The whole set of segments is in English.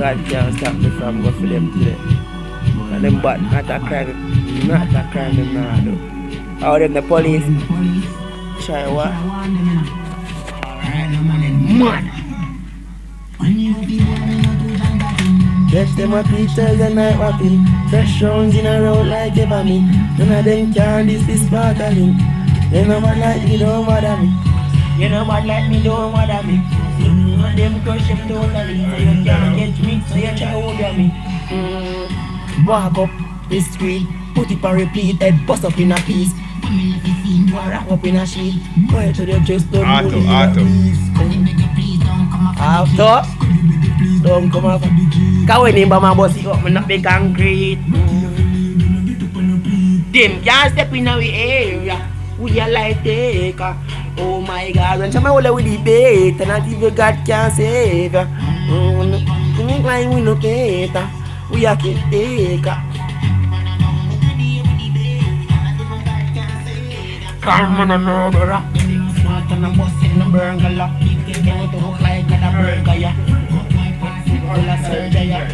God can't stop me from going for them today. And them bad, not a crime, them not do. How them the police? Try what? Man! Yes, them a preachers and night rapping. Fresh rounds in a road like ever me. None of them can this sparkling. You know what like me, don't bother me. You know what like me, don't bother me. Them crush them totally. So you can't get me, so you try over me. Walk up the street, put it on repeat, head bust up in a piece. Wrap up in a sheet. Go to the just don't Auto. Don't come up. Cause when him my boss he up, me not be concrete. Them can't step in our area. We are like taker. Oh my God, when somebody hold with the bait, not even God can save ya. We make like we no cater. We are taker. Come on, a murderer. Smart and a boss in the burger lock. Can't look like a burger, yeah. All a surgery, yeah.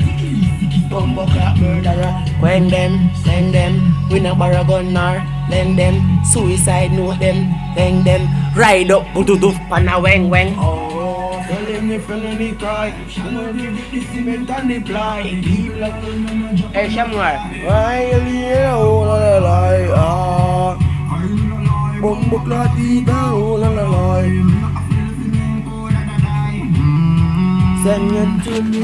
Bumbo clap murderer. When them, send them. We no borrow gun nor lend them. Suicide note them, hang them. Ride up, bututu, pan a weng. Oh, telling me felony cry. The cement and the ply. Hey, Shamwar. Why you here? Oh, la la la. Bumbo clatita, oh la la la. Send it to me.